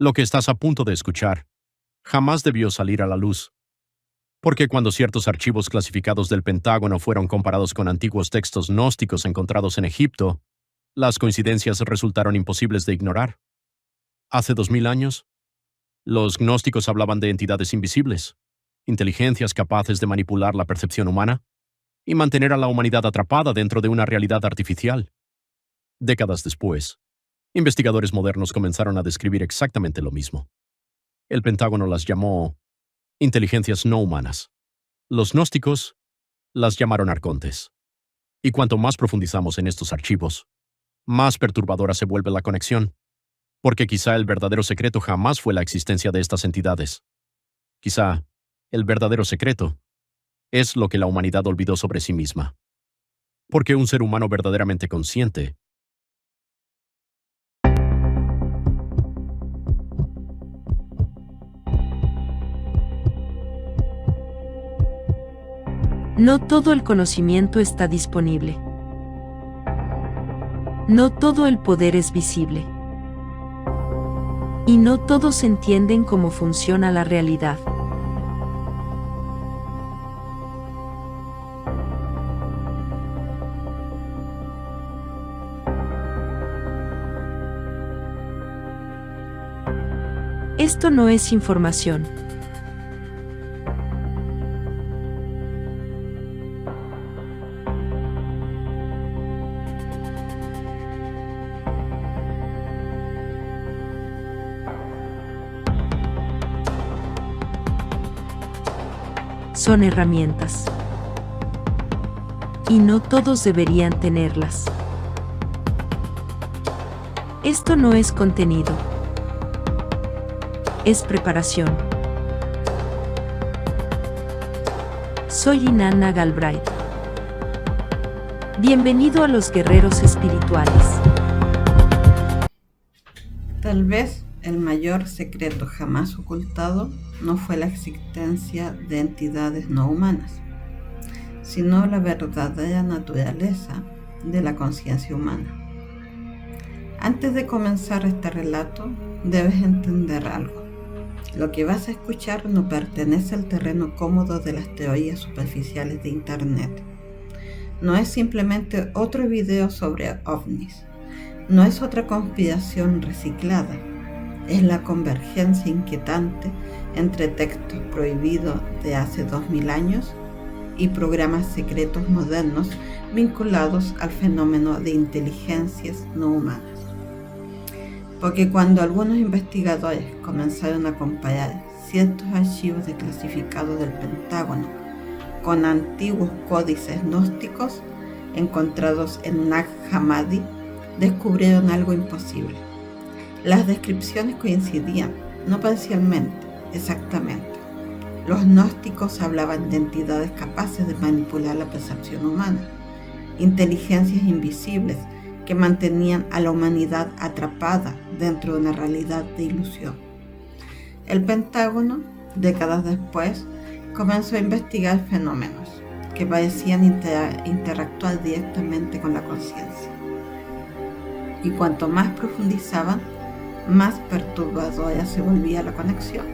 Lo que estás a punto de escuchar jamás debió salir a la luz, porque cuando ciertos archivos clasificados del Pentágono fueron comparados con antiguos textos gnósticos encontrados en Egipto, las coincidencias resultaron imposibles de ignorar. Hace 2000 años, los gnósticos hablaban de entidades invisibles, inteligencias capaces de manipular la percepción humana y mantener a la humanidad atrapada dentro de una realidad artificial. Décadas después, investigadores modernos comenzaron a describir exactamente lo mismo. El Pentágono las llamó inteligencias no humanas. Los gnósticos las llamaron arcontes. Y cuanto más profundizamos en estos archivos, más perturbadora se vuelve la conexión, porque quizá el verdadero secreto jamás fue la existencia de estas entidades. Quizá el verdadero secreto es lo que la humanidad olvidó sobre sí misma. Porque un ser humano verdaderamente consciente No todo el conocimiento está disponible. No todo el poder es visible. Y no todos entienden cómo funciona la realidad. Esto no es información. Son herramientas. Y no todos deberían tenerlas. Esto no es contenido. Es preparación. Soy Inanna Galbraith. Bienvenido a los guerreros espirituales. Tal vez el mayor secreto jamás ocultado no fue la existencia de entidades no humanas, sino la verdadera naturaleza de la conciencia humana. Antes de comenzar este relato, debes entender algo. Lo que vas a escuchar no pertenece al terreno cómodo de las teorías superficiales de Internet. No es simplemente otro video sobre ovnis. No es otra conspiración reciclada. Es la convergencia inquietante entre textos prohibidos de hace 2000 años y programas secretos modernos vinculados al fenómeno de inteligencias no humanas. Porque cuando algunos investigadores comenzaron a comparar ciertos archivos desclasificados del Pentágono con antiguos códices gnósticos encontrados en Nag Hammadi, descubrieron algo imposible. Las descripciones coincidían, no parcialmente, exactamente. Los gnósticos hablaban de entidades capaces de manipular la percepción humana, inteligencias invisibles que mantenían a la humanidad atrapada dentro de una realidad de ilusión. El Pentágono, décadas después, comenzó a investigar fenómenos que parecían interactuar directamente con la conciencia. Y cuanto más profundizaban, más perturbadora se volvía la conexión,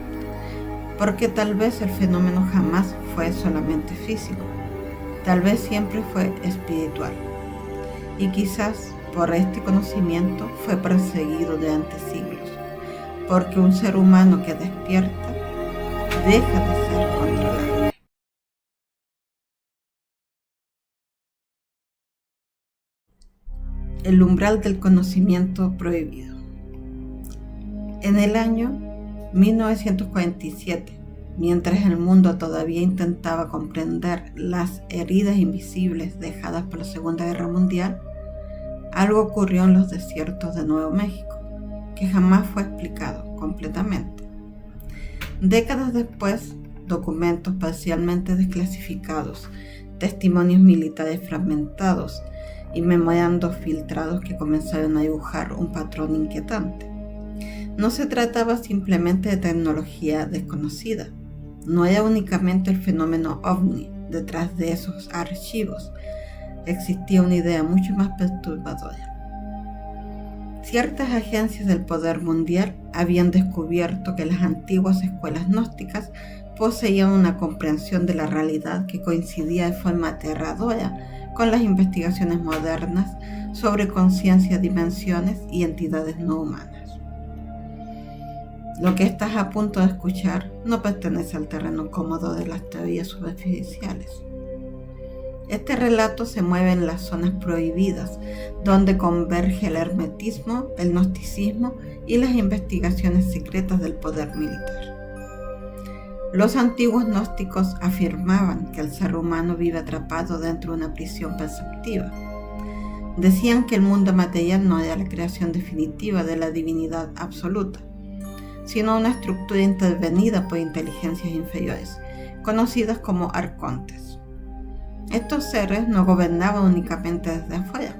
porque tal vez el fenómeno jamás fue solamente físico, tal vez siempre fue espiritual, y quizás por este conocimiento fue perseguido durante siglos, porque un ser humano que despierta deja de ser controlado. El umbral del conocimiento prohibido. En el año 1947, mientras el mundo todavía intentaba comprender las heridas invisibles dejadas por la Segunda Guerra Mundial, algo ocurrió en los desiertos de Nuevo México, que jamás fue explicado completamente. Décadas después, documentos parcialmente desclasificados, testimonios militares fragmentados y memorandos filtrados que comenzaron a dibujar un patrón inquietante. No se trataba simplemente de tecnología desconocida. No era únicamente el fenómeno ovni detrás de esos archivos. Existía una idea mucho más perturbadora. Ciertas agencias del poder mundial habían descubierto que las antiguas escuelas gnósticas poseían una comprensión de la realidad que coincidía de forma aterradora con las investigaciones modernas sobre conciencia, dimensiones y entidades no humanas. Lo que estás a punto de escuchar no pertenece al terreno cómodo de las teorías superficiales. Este relato se mueve en las zonas prohibidas, donde converge el hermetismo, el gnosticismo y las investigaciones secretas del poder militar. Los antiguos gnósticos afirmaban que el ser humano vive atrapado dentro de una prisión perceptiva. Decían que el mundo material no era la creación definitiva de la divinidad absoluta, sino una estructura intervenida por inteligencias inferiores, conocidas como arcontes. Estos seres no gobernaban únicamente desde afuera,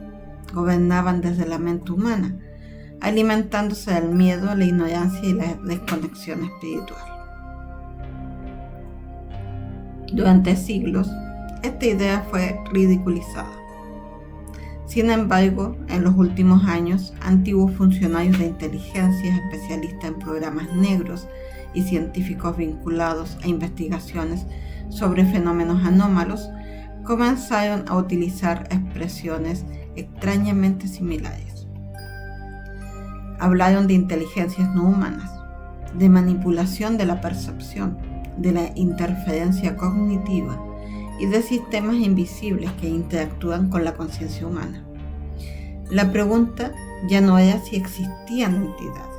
gobernaban desde la mente humana, alimentándose del miedo, la ignorancia y la desconexión espiritual. Durante siglos, esta idea fue ridiculizada. Sin embargo, en los últimos años, antiguos funcionarios de inteligencia, especialistas en programas negros y científicos vinculados a investigaciones sobre fenómenos anómalos comenzaron a utilizar expresiones extrañamente similares. Hablaron de inteligencias no humanas, de manipulación de la percepción, de la interferencia cognitiva y de sistemas invisibles que interactúan con la conciencia humana. La pregunta ya no era si existían entidades.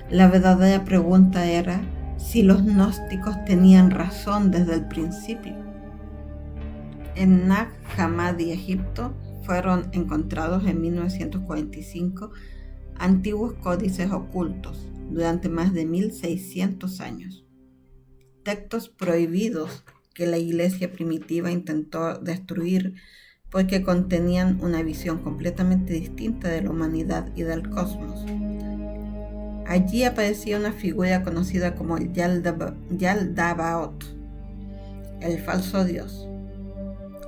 La verdadera pregunta era si los gnósticos tenían razón desde el principio. En Nag Hammadi, Egipto, fueron encontrados en 1945 antiguos códices ocultos durante más de 1600 años. Textos prohibidos que la iglesia primitiva intentó destruir porque contenían una visión completamente distinta de la humanidad y del cosmos. Allí aparecía una figura conocida como el Yaldabaoth, el falso dios,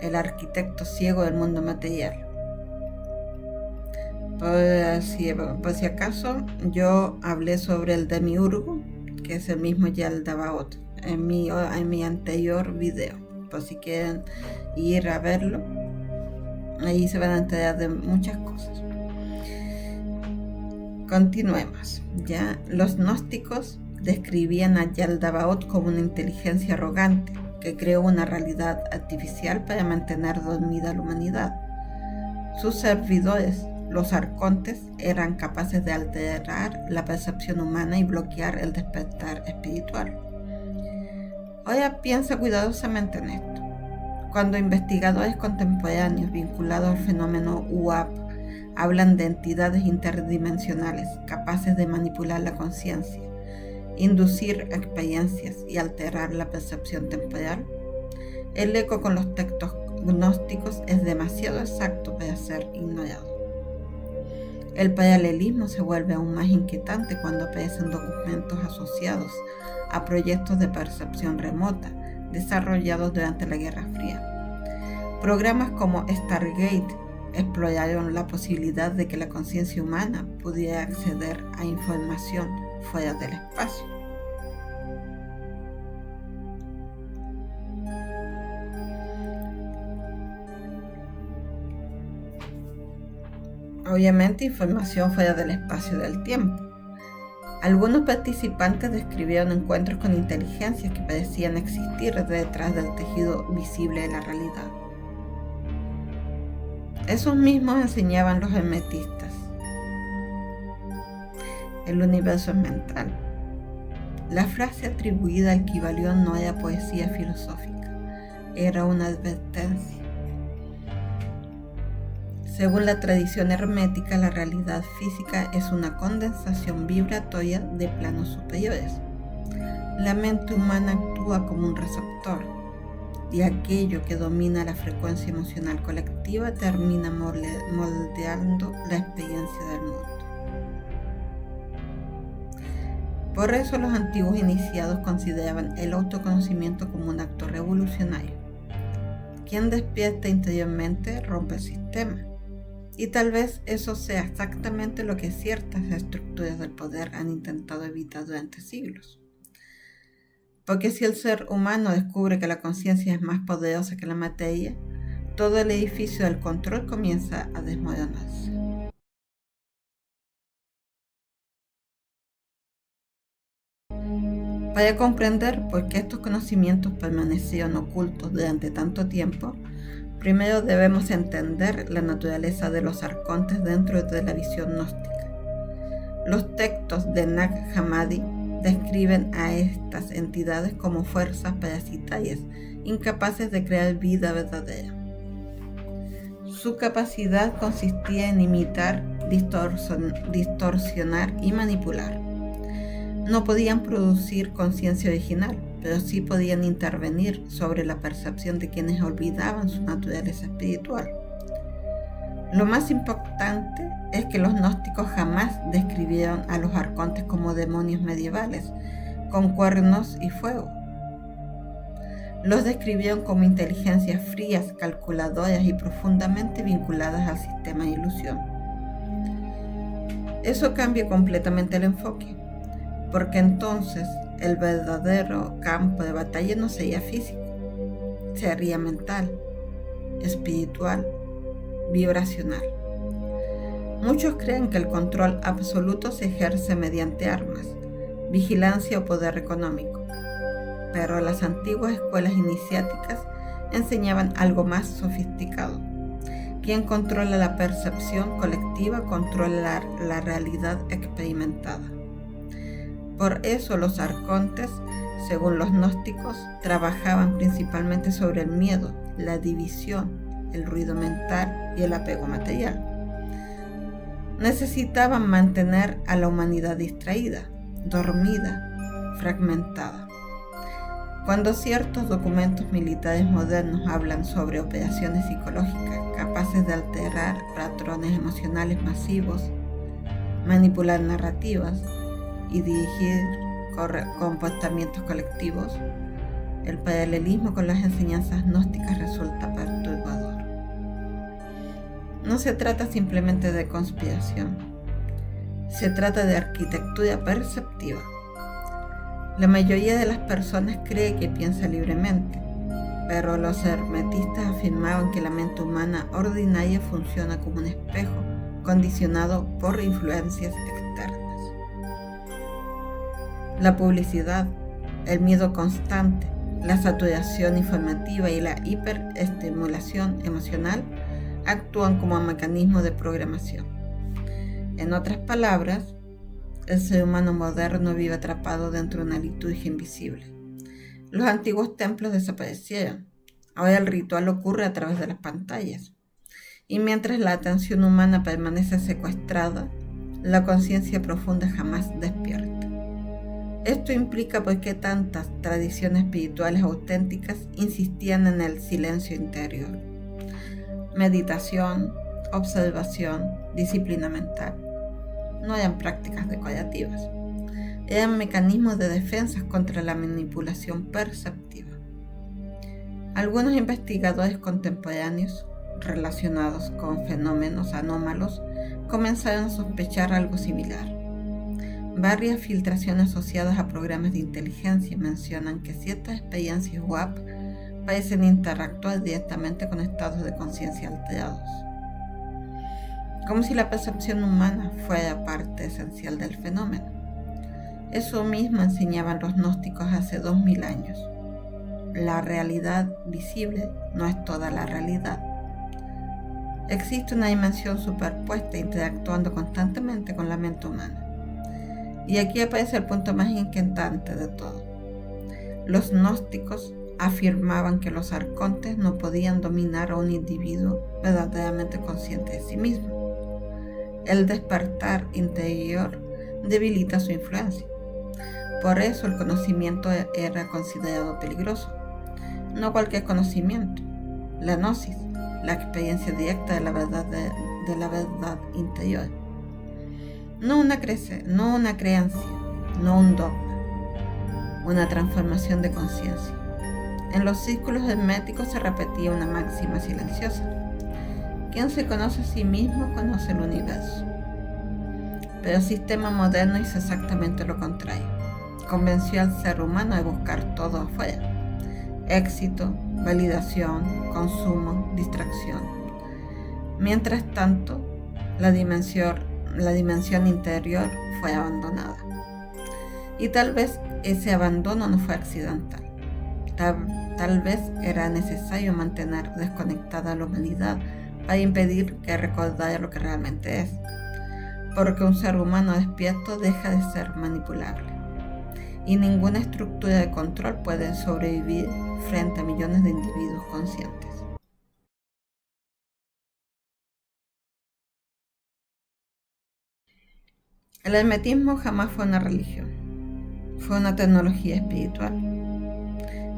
el arquitecto ciego del mundo material. Por si acaso, yo hablé sobre el Demiurgo, que es el mismo Yaldabaoth, en mi anterior video. Por si quieren ir a verlo, ahí se van a enterar de muchas cosas. Continuemos. Ya los gnósticos describían a Yaldabaoth como una inteligencia arrogante que creó una realidad artificial para mantener dormida a la humanidad. Sus servidores, los arcontes, eran capaces de alterar la percepción humana y bloquear el despertar espiritual. Ahora piensa cuidadosamente en esto. Cuando investigadores contemporáneos vinculados al fenómeno UAP hablan de entidades interdimensionales capaces de manipular la conciencia, inducir experiencias y alterar la percepción temporal, el eco con los textos gnósticos es demasiado exacto para ser ignorado. El paralelismo se vuelve aún más inquietante cuando aparecen documentos asociados a proyectos de percepción remota desarrollados durante la Guerra Fría. Programas como Stargate exploraron la posibilidad de que la conciencia humana pudiera acceder a información fuera del espacio. Obviamente, información fuera del espacio y del tiempo. Algunos participantes describieron encuentros con inteligencias que parecían existir detrás del tejido visible de la realidad. Esos mismos enseñaban los hermetistas. El universo es mental. La frase atribuida al Kybalión no era poesía filosófica, era una advertencia. Según la tradición hermética, la realidad física es una condensación vibratoria de planos superiores. La mente humana actúa como un receptor, y aquello que domina la frecuencia emocional colectiva termina moldeando la experiencia del mundo. Por eso los antiguos iniciados consideraban el autoconocimiento como un acto revolucionario. Quien despierta interiormente rompe el sistema. Y tal vez eso sea exactamente lo que ciertas estructuras del poder han intentado evitar durante siglos. Porque si el ser humano descubre que la conciencia es más poderosa que la materia, todo el edificio del control comienza a desmoronarse. Para comprender por qué estos conocimientos permanecieron ocultos durante tanto tiempo, primero debemos entender la naturaleza de los arcontes dentro de la visión gnóstica. Los textos de Nag Hammadi describen a estas entidades como fuerzas parasitarias, incapaces de crear vida verdadera. Su capacidad consistía en imitar, distorsionar y manipular. No podían producir conciencia original, pero sí podían intervenir sobre la percepción de quienes olvidaban su naturaleza espiritual. Lo más importante es que los gnósticos jamás describieron a los arcontes como demonios medievales, con cuernos y fuego. Los describieron como inteligencias frías, calculadoras y profundamente vinculadas al sistema de ilusión. Eso cambia completamente el enfoque, porque entonces el verdadero campo de batalla no sería físico, sería mental, espiritual, vibracional. Muchos creen que el control absoluto se ejerce mediante armas, vigilancia o poder económico, pero las antiguas escuelas iniciáticas enseñaban algo más sofisticado. Quien controla la percepción colectiva controla la realidad experimentada. Por eso los arcontes, según los gnósticos, trabajaban principalmente sobre el miedo, la división, el ruido mental y el apego material. Necesitaban mantener a la humanidad distraída, dormida, fragmentada. Cuando ciertos documentos militares modernos hablan sobre operaciones psicológicas capaces de alterar patrones emocionales masivos, manipular narrativas y dirigir comportamientos colectivos, el paralelismo con las enseñanzas gnósticas resulta perturbador. No se trata simplemente de conspiración, se trata de arquitectura perceptiva. La mayoría de las personas cree que piensa libremente, pero los hermetistas afirmaban que la mente humana ordinaria funciona como un espejo condicionado por influencias externas. La publicidad, el miedo constante, la saturación informativa y la hiperestimulación emocional actúan como mecanismo de programación. En otras palabras, el ser humano moderno vive atrapado dentro de una liturgia invisible. Los antiguos templos desaparecieron. Ahora el ritual ocurre a través de las pantallas. Y mientras la atención humana permanece secuestrada, la conciencia profunda jamás despierta. Esto implica por qué tantas tradiciones espirituales auténticas insistían en el silencio interior. Meditación, observación, disciplina mental. No eran prácticas decorativas, eran mecanismos de defensa contra la manipulación perceptiva. Algunos investigadores contemporáneos relacionados con fenómenos anómalos comenzaron a sospechar algo similar. Varias filtraciones asociadas a programas de inteligencia mencionan que ciertas experiencias WAP parecen interactuar directamente con estados de conciencia alterados, como si la percepción humana fuera parte esencial del fenómeno. Eso mismo enseñaban los gnósticos hace 2000 años. La realidad visible no es toda la realidad. Existe una dimensión superpuesta interactuando constantemente con la mente humana. Y aquí aparece el punto más inquietante de todo. Los gnósticos afirmaban que los arcontes no podían dominar a un individuo verdaderamente consciente de sí mismo. El despertar interior debilita su influencia. Por eso el conocimiento era considerado peligroso. No cualquier conocimiento, la gnosis, la experiencia directa de la verdad interior. No una creencia, no un dogma, una transformación de conciencia. En los círculos herméticos se repetía una máxima silenciosa. Quien se conoce a sí mismo conoce el universo. Pero el sistema moderno hizo exactamente lo contrario. Convenció al ser humano de buscar todo afuera: éxito, validación, consumo, distracción. Mientras tanto, la dimensión interior fue abandonada. Y tal vez ese abandono no fue accidental. Tal vez era necesario mantener desconectada a la humanidad para impedir que recordara lo que realmente es. Porque un ser humano despierto deja de ser manipulable. Y ninguna estructura de control puede sobrevivir frente a millones de individuos conscientes. El hermetismo jamás fue una religión, fue una tecnología espiritual.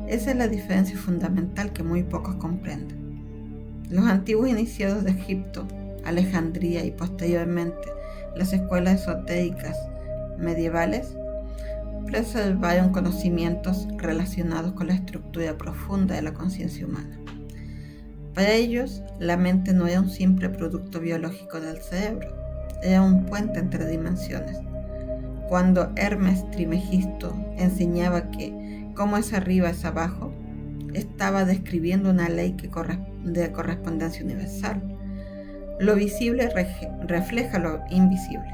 Esa es la diferencia fundamental que muy pocos comprenden. Los antiguos iniciados de Egipto, Alejandría y posteriormente las escuelas esotéricas medievales preservaron conocimientos relacionados con la estructura profunda de la conciencia humana. Para ellos, la mente no era un simple producto biológico del cerebro, era un puente entre dimensiones. Cuando Hermes Trismegisto enseñaba que como es arriba es abajo, estaba describiendo una ley de correspondencia universal. Lo visible refleja lo invisible.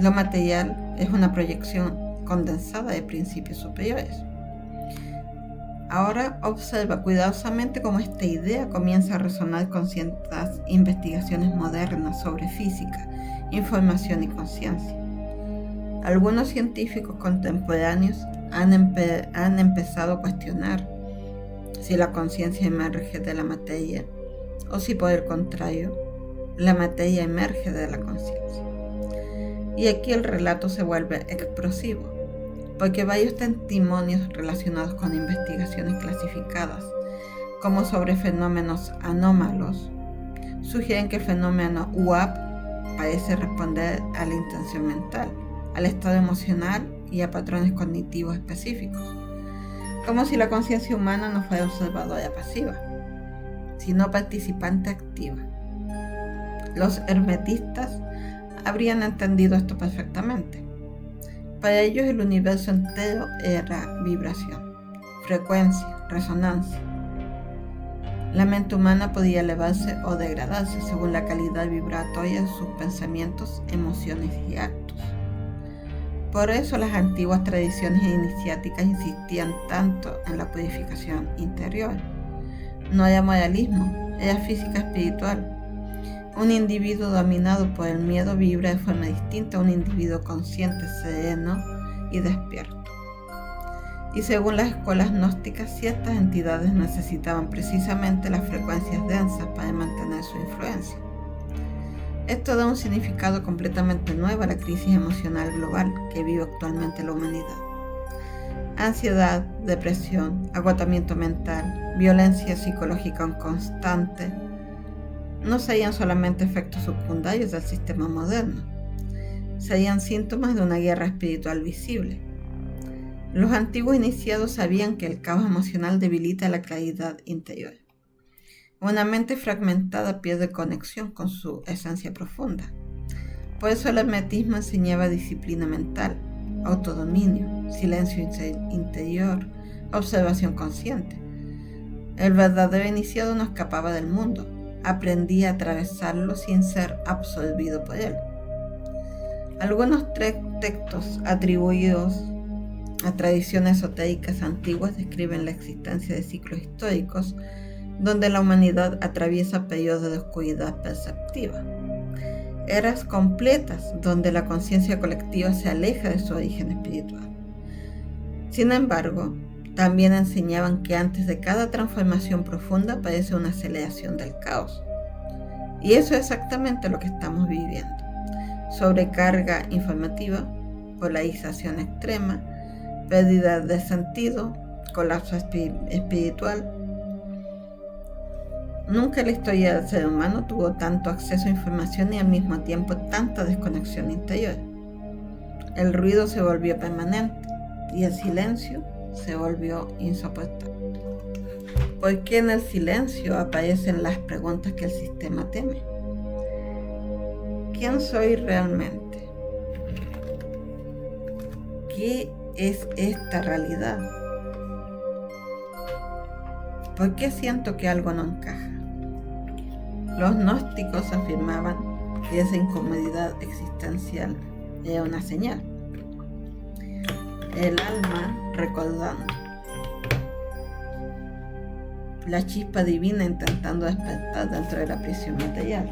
Lo material es una proyección condensada de principios superiores. Ahora observa cuidadosamente cómo esta idea comienza a resonar con ciertas investigaciones modernas sobre física, información y conciencia. Algunos científicos contemporáneos han empezado a cuestionar si la conciencia emerge de la materia o si por el contrario, la materia emerge de la conciencia. Y aquí el relato se vuelve explosivo, porque varios testimonios relacionados con investigaciones clasificadas, como sobre fenómenos anómalos, sugieren que el fenómeno UAP parece responder a la intención mental, al estado emocional y a patrones cognitivos específicos, como si la conciencia humana no fuera observadora pasiva, sino participante activa. Los hermetistas habrían entendido esto perfectamente. Para ellos el universo entero era vibración, frecuencia, resonancia. La mente humana podía elevarse o degradarse según la calidad vibratoria de sus pensamientos, emociones y actos. Por eso las antiguas tradiciones iniciáticas insistían tanto en la purificación interior. No era moralismo, era física espiritual. Un individuo dominado por el miedo vibra de forma distinta a un individuo consciente, sereno y despierto. Y según las escuelas gnósticas, ciertas entidades necesitaban precisamente las frecuencias densas para mantener su influencia. Esto da un significado completamente nuevo a la crisis emocional global que vive actualmente la humanidad. Ansiedad, depresión, agotamiento mental, violencia psicológica constante, no serían solamente efectos secundarios del sistema moderno, serían síntomas de una guerra espiritual visible. Los antiguos iniciados sabían que el caos emocional debilita la claridad interior. Una mente fragmentada pierde conexión con su esencia profunda. Por eso el hermetismo enseñaba disciplina mental, autodominio, silencio interior, observación consciente. El verdadero iniciado no escapaba del mundo, aprendía a atravesarlo sin ser absorbido por él. Algunos textos atribuidos a tradiciones esotéricas antiguas describen la existencia de ciclos históricos donde la humanidad atraviesa periodos de oscuridad perceptiva, eras completas donde la conciencia colectiva se aleja de su origen espiritual. Sin embargo, también enseñaban que antes de cada transformación profunda aparece una aceleración del caos. Y eso es exactamente lo que estamos viviendo. Sobrecarga informativa, polarización extrema, pérdida de sentido, colapso espiritual. Nunca en la historia del ser humano tuvo tanto acceso a información y al mismo tiempo tanta desconexión interior. El ruido se volvió permanente y el silencio se volvió insoportable. Porque en el silencio aparecen las preguntas que el sistema teme. ¿Quién soy realmente? ¿Qué es esta realidad? ¿Por qué siento que algo no encaja? Los gnósticos afirmaban que esa incomodidad existencial era una señal. El alma recordando. La chispa divina intentando despertar dentro de la prisión material.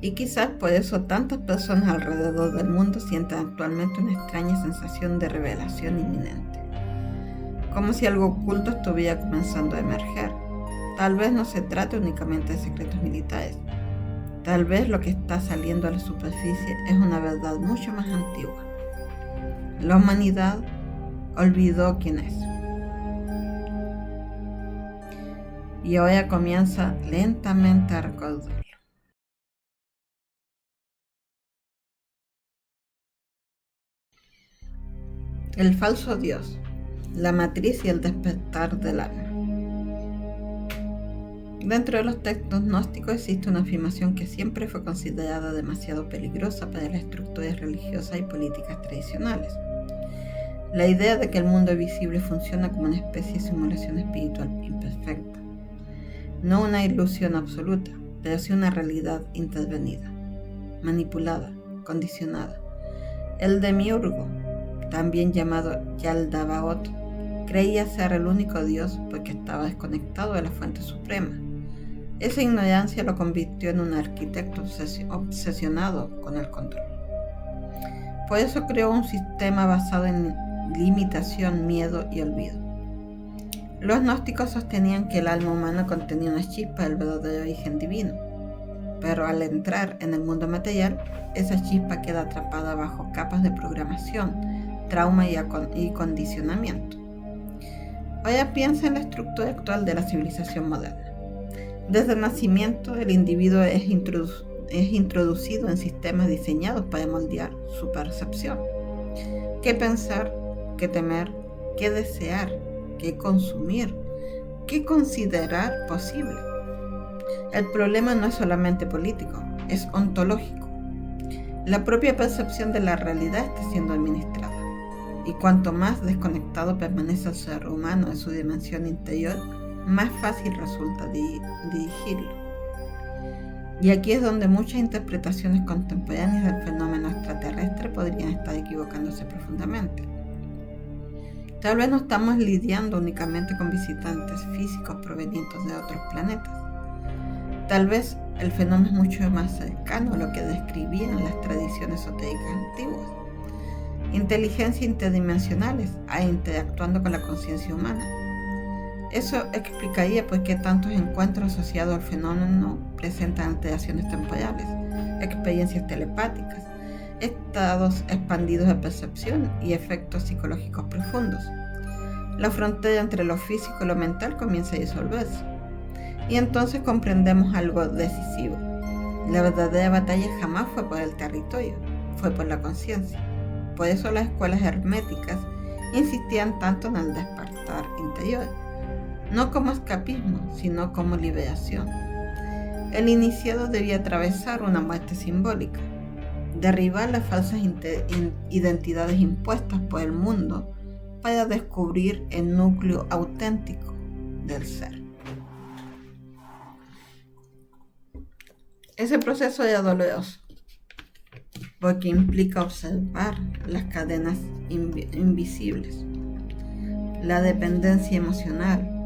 Y quizás por eso tantas personas alrededor del mundo sientan actualmente una extraña sensación de revelación inminente. Como si algo oculto estuviera comenzando a emerger. Tal vez no se trate únicamente de secretos militares. Tal vez lo que está saliendo a la superficie es una verdad mucho más antigua. La humanidad olvidó quién es. Y ahora comienza lentamente a recordarlo. El falso Dios, la matriz y el despertar del alma. Dentro de los textos gnósticos existe una afirmación que siempre fue considerada demasiado peligrosa para las estructuras religiosas y políticas tradicionales. La idea de que el mundo visible funciona como una especie de simulación espiritual imperfecta. No una ilusión absoluta, pero sí una realidad intervenida, manipulada, condicionada. El demiurgo, también llamado Yaldabaoth, creía ser el único Dios porque estaba desconectado de la fuente suprema. Esa ignorancia lo convirtió en un arquitecto obsesionado con el control. Por eso creó un sistema basado en limitación, miedo y olvido. Los gnósticos sostenían que el alma humana contenía una chispa del verdadero origen divino, pero al entrar en el mundo material, esa chispa queda atrapada bajo capas de programación, trauma y condicionamiento. Ahora piensa en la estructura actual de la civilización moderna. Desde el nacimiento, el individuo es introducido en sistemas diseñados para moldear su percepción. ¿Qué pensar? ¿Qué temer? ¿Qué desear? ¿Qué consumir? ¿Qué considerar posible? El problema no es solamente político, es ontológico. La propia percepción de la realidad está siendo administrada. Y cuanto más desconectado permanece el ser humano de su dimensión interior, más fácil resulta dirigirlo. Y aquí es donde muchas interpretaciones contemporáneas del fenómeno extraterrestre podrían estar equivocándose profundamente. Tal vez no estamos lidiando únicamente con visitantes físicos provenientes de otros planetas. Tal vez el fenómeno es mucho más cercano a lo que describían las tradiciones esotéricas antiguas. Inteligencias interdimensionales interactuando con la conciencia humana. Eso explicaría por qué tantos encuentros asociados al fenómeno presentan alteraciones temporales, experiencias telepáticas, estados expandidos de percepción y efectos psicológicos profundos. La frontera entre lo físico y lo mental comienza a disolverse. Y entonces comprendemos algo decisivo. La verdadera batalla jamás fue por el territorio, fue por la conciencia. Por eso las escuelas herméticas insistían tanto en el despertar interior, no como escapismo, sino como liberación. El iniciado debía atravesar una muerte simbólica, derribar las falsas identidades impuestas por el mundo para descubrir el núcleo auténtico del ser. Ese proceso era doloroso, porque implica observar las cadenas invisibles, la dependencia emocional,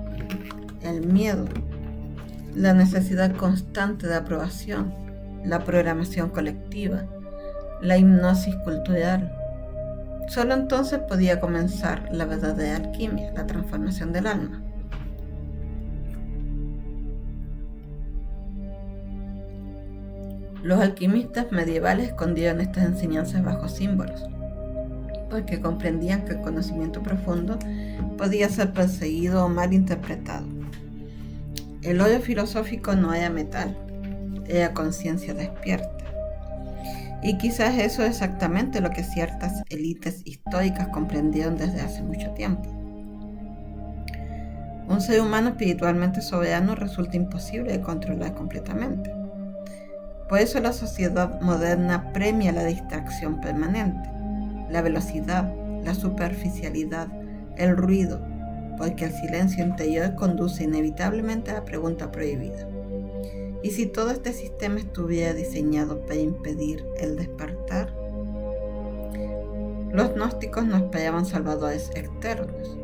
el miedo, la necesidad constante de aprobación, la programación colectiva, la hipnosis cultural. Solo entonces podía comenzar la verdadera alquimia, la transformación del alma. Los alquimistas medievales escondieron estas enseñanzas bajo símbolos, porque comprendían que el conocimiento profundo podía ser perseguido o mal interpretado. El odio filosófico no era metal, era conciencia despierta. Y quizás eso es exactamente lo que ciertas élites históricas comprendieron desde hace mucho tiempo. Un ser humano espiritualmente soberano resulta imposible de controlar completamente. Por eso la sociedad moderna premia la distracción permanente, la velocidad, la superficialidad, el ruido, porque el silencio interior conduce inevitablemente a la pregunta prohibida. ¿Y si todo este sistema estuviera diseñado para impedir el despertar? Los gnósticos no esperaban salvadores externos,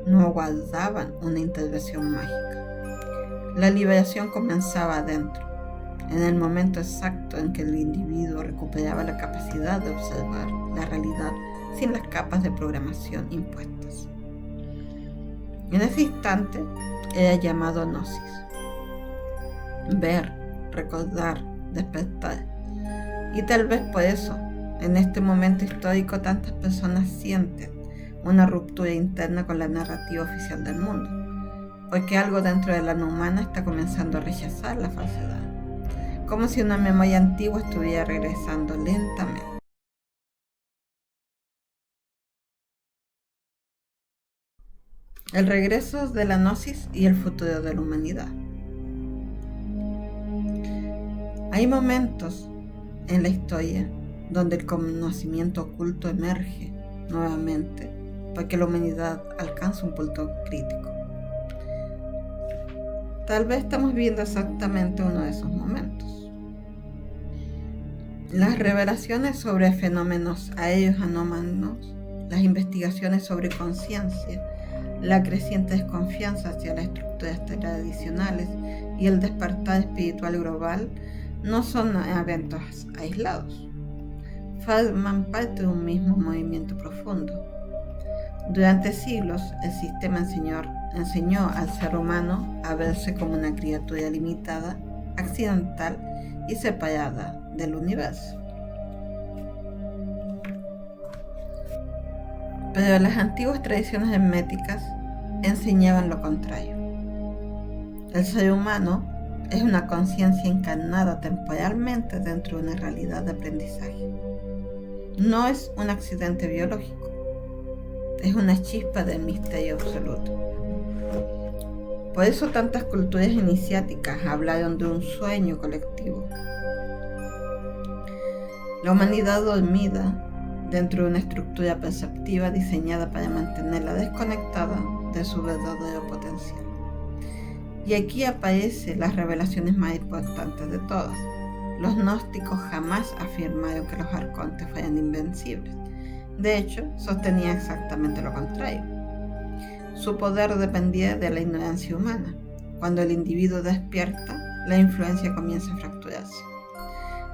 no aguardaban una intervención mágica. La liberación comenzaba adentro, en el momento exacto en que el individuo recuperaba la capacidad de observar la realidad sin las capas de programación impuestas. En ese instante era llamado gnosis. Ver, recordar, despertar. Y tal vez por eso, en este momento histórico, tantas personas sienten una ruptura interna con la narrativa oficial del mundo, porque algo dentro del alma humana está comenzando a rechazar la falsedad, como si una memoria antigua estuviera regresando lentamente. El regreso de la gnosis y el futuro de la humanidad. Hay momentos en la historia donde el conocimiento oculto emerge nuevamente porque la humanidad alcanza un punto crítico. Tal vez estamos viendo exactamente uno de esos momentos. Las revelaciones sobre fenómenos aéreos anómalos, las investigaciones sobre conciencia, la creciente desconfianza hacia las estructuras tradicionales y el despertar espiritual global no son eventos aislados. Forman parte de un mismo movimiento profundo. Durante siglos, el sistema enseñó al ser humano a verse como una criatura limitada, accidental y separada del universo. Pero las antiguas tradiciones herméticas enseñaban lo contrario. El ser humano es una conciencia encarnada temporalmente dentro de una realidad de aprendizaje. No es un accidente biológico, es una chispa del misterio absoluto. Por eso tantas culturas iniciáticas hablaron de un sueño colectivo. La humanidad dormida dentro de una estructura perceptiva diseñada para mantenerla desconectada de su verdadero potencial. Y aquí aparecen las revelaciones más importantes de todas. Los gnósticos jamás afirmaron que los arcontes fueran invencibles. De hecho, sostenían exactamente lo contrario. Su poder dependía de la ignorancia humana. Cuando el individuo despierta, la influencia comienza a fracturarse.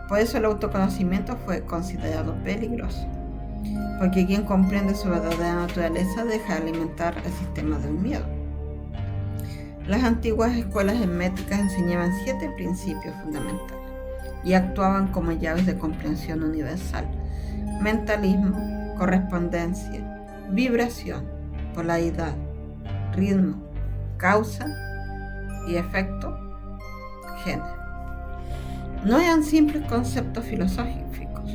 Por eso el autoconocimiento fue considerado peligroso, porque quien comprende su verdadera naturaleza deja de alimentar el sistema del miedo. Las antiguas escuelas herméticas enseñaban 7 principios fundamentales y actuaban como llaves de comprensión universal: mentalismo, correspondencia, vibración, polaridad, ritmo, causa y efecto, género. No eran simples conceptos filosóficos,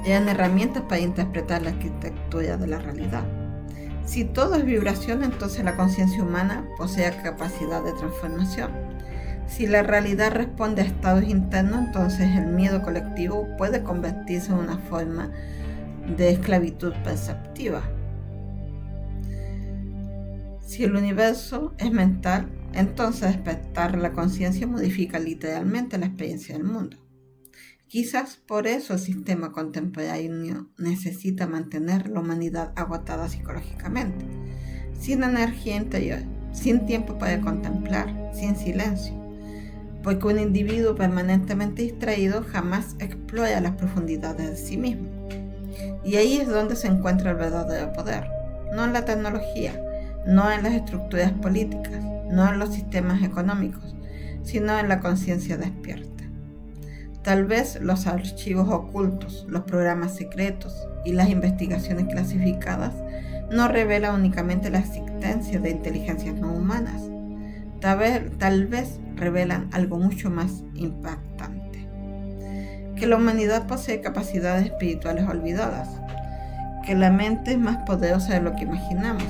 eran herramientas para interpretar la arquitectura de la realidad. Si todo es vibración, entonces la conciencia humana posee capacidad de transformación. Si la realidad responde a estados internos, entonces el miedo colectivo puede convertirse en una forma de esclavitud perceptiva. Si el universo es mental, entonces despertar la conciencia modifica literalmente la experiencia del mundo. Quizás por eso el sistema contemporáneo necesita mantener la humanidad agotada psicológicamente, sin energía interior, sin tiempo para contemplar, sin silencio, porque un individuo permanentemente distraído jamás explora las profundidades de sí mismo. Y ahí es donde se encuentra el verdadero poder, no en la tecnología, no en las estructuras políticas, no en los sistemas económicos, sino en la conciencia despierta. Tal vez los archivos ocultos, los programas secretos y las investigaciones clasificadas no revelan únicamente la existencia de inteligencias no humanas. Tal vez revelan algo mucho más impactante: que la humanidad posee capacidades espirituales olvidadas, que la mente es más poderosa de lo que imaginamos,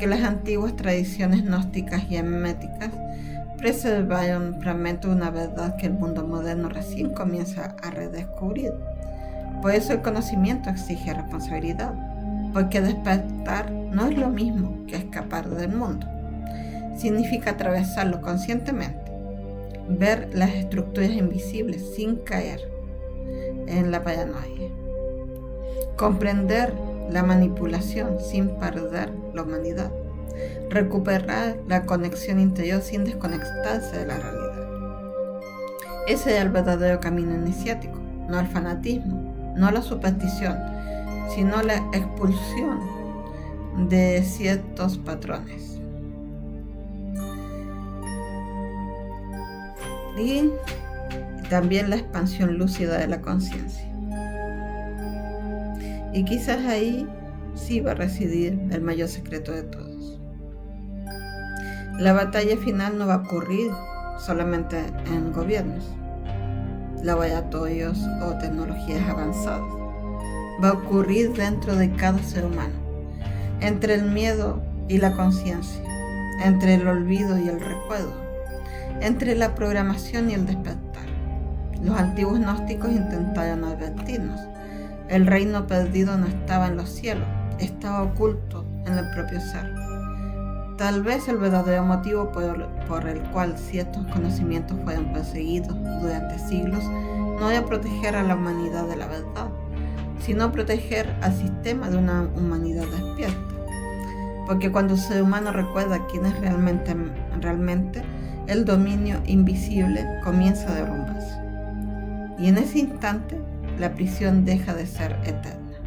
porque las antiguas tradiciones gnósticas y herméticas preservaron fragmentos de una verdad que el mundo moderno recién comienza a redescubrir. Por eso el conocimiento exige responsabilidad, porque despertar no es lo mismo que escapar del mundo. Significa atravesarlo conscientemente, ver las estructuras invisibles sin caer en la paranoia, comprender la manipulación sin perder la humanidad, recuperar la conexión interior sin desconectarse de la realidad. Ese es el verdadero camino iniciático, no el fanatismo, no la superstición, sino la expulsión de ciertos patrones. Y también la expansión lúcida de la conciencia. Y quizás ahí sí va a residir el mayor secreto de todos. La batalla final no va a ocurrir solamente en gobiernos, laboratorios o tecnologías avanzadas. Va a ocurrir dentro de cada ser humano, entre el miedo y la conciencia, entre el olvido y el recuerdo, entre la programación y el despertar. Los antiguos gnósticos intentaron advertirnos. El reino perdido no estaba en los cielos, estaba oculto en el propio ser. Tal vez el verdadero motivo por el cual ciertos conocimientos fueron perseguidos durante siglos no era proteger a la humanidad de la verdad, sino proteger al sistema de una humanidad despierta. Porque cuando el ser humano recuerda quién es realmente, el dominio invisible comienza a derrumbarse. Y en ese instante, la prisión deja de ser eterna.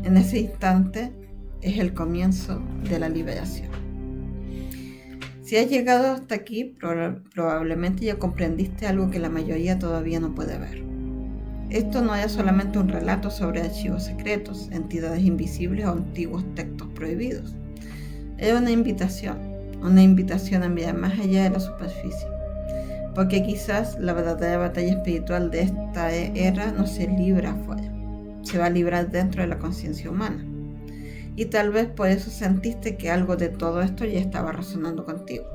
En ese instante es el comienzo de la liberación. Si has llegado hasta aquí, probablemente ya comprendiste algo que la mayoría todavía no puede ver. Esto no es solamente un relato sobre archivos secretos, entidades invisibles o antiguos textos prohibidos. Es una invitación a mirar más allá de la superficie. Porque quizás la verdadera batalla espiritual de esta era no se libra afuera, se va a librar dentro de la conciencia humana. Y tal vez por eso sentiste que algo de todo esto ya estaba resonando contigo,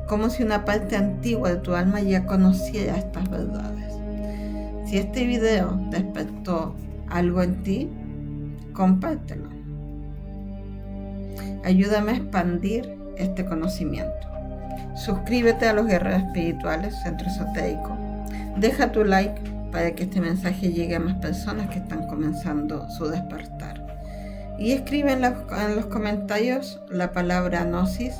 como si una parte antigua de tu alma ya conociera estas verdades. Si este video despertó algo en ti, compártelo. Ayúdame a expandir este conocimiento. Suscríbete a los Guerreros Espirituales, Centro Esotérico. Deja tu like para que este mensaje llegue a más personas que están comenzando su despertar. Y escribe en los comentarios la palabra gnosis,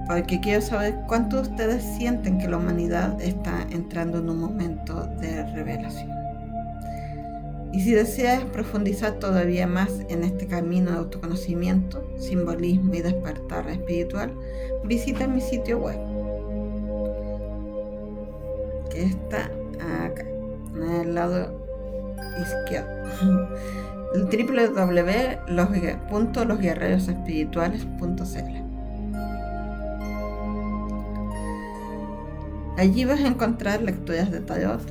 porque quiero saber cuántos de ustedes sienten que la humanidad está entrando en un momento de revelación. Y si deseas profundizar todavía más en este camino de autoconocimiento, simbolismo y despertar espiritual, visita mi sitio web, que está acá, en el lado izquierdo, el www.losguerrerosespirituales.cl. Allí vas a encontrar lecturas de tarot,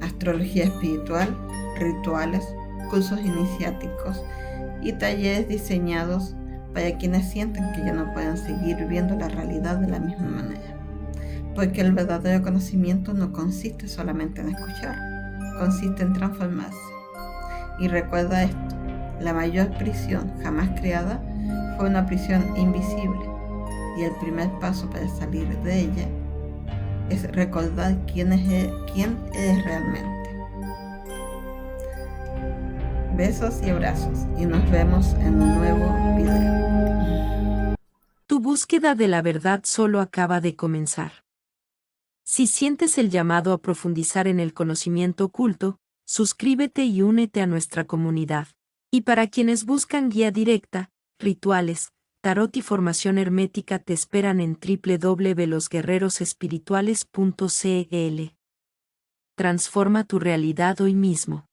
astrología espiritual, rituales, cursos iniciáticos y talleres diseñados para quienes sienten que ya no pueden seguir viviendo la realidad de la misma manera. Porque el verdadero conocimiento no consiste solamente en escuchar, consiste en transformarse. Y recuerda esto, la mayor prisión jamás creada fue una prisión invisible, y el primer paso para salir de ella es recordar quién eres realmente. Besos y abrazos, y nos vemos en un nuevo video. Tu búsqueda de la verdad solo acaba de comenzar. Si sientes el llamado a profundizar en el conocimiento oculto, suscríbete y únete a nuestra comunidad. Y para quienes buscan guía directa, rituales, tarot y formación hermética te esperan en www.losguerrerosespirituales.cl. Transforma tu realidad hoy mismo.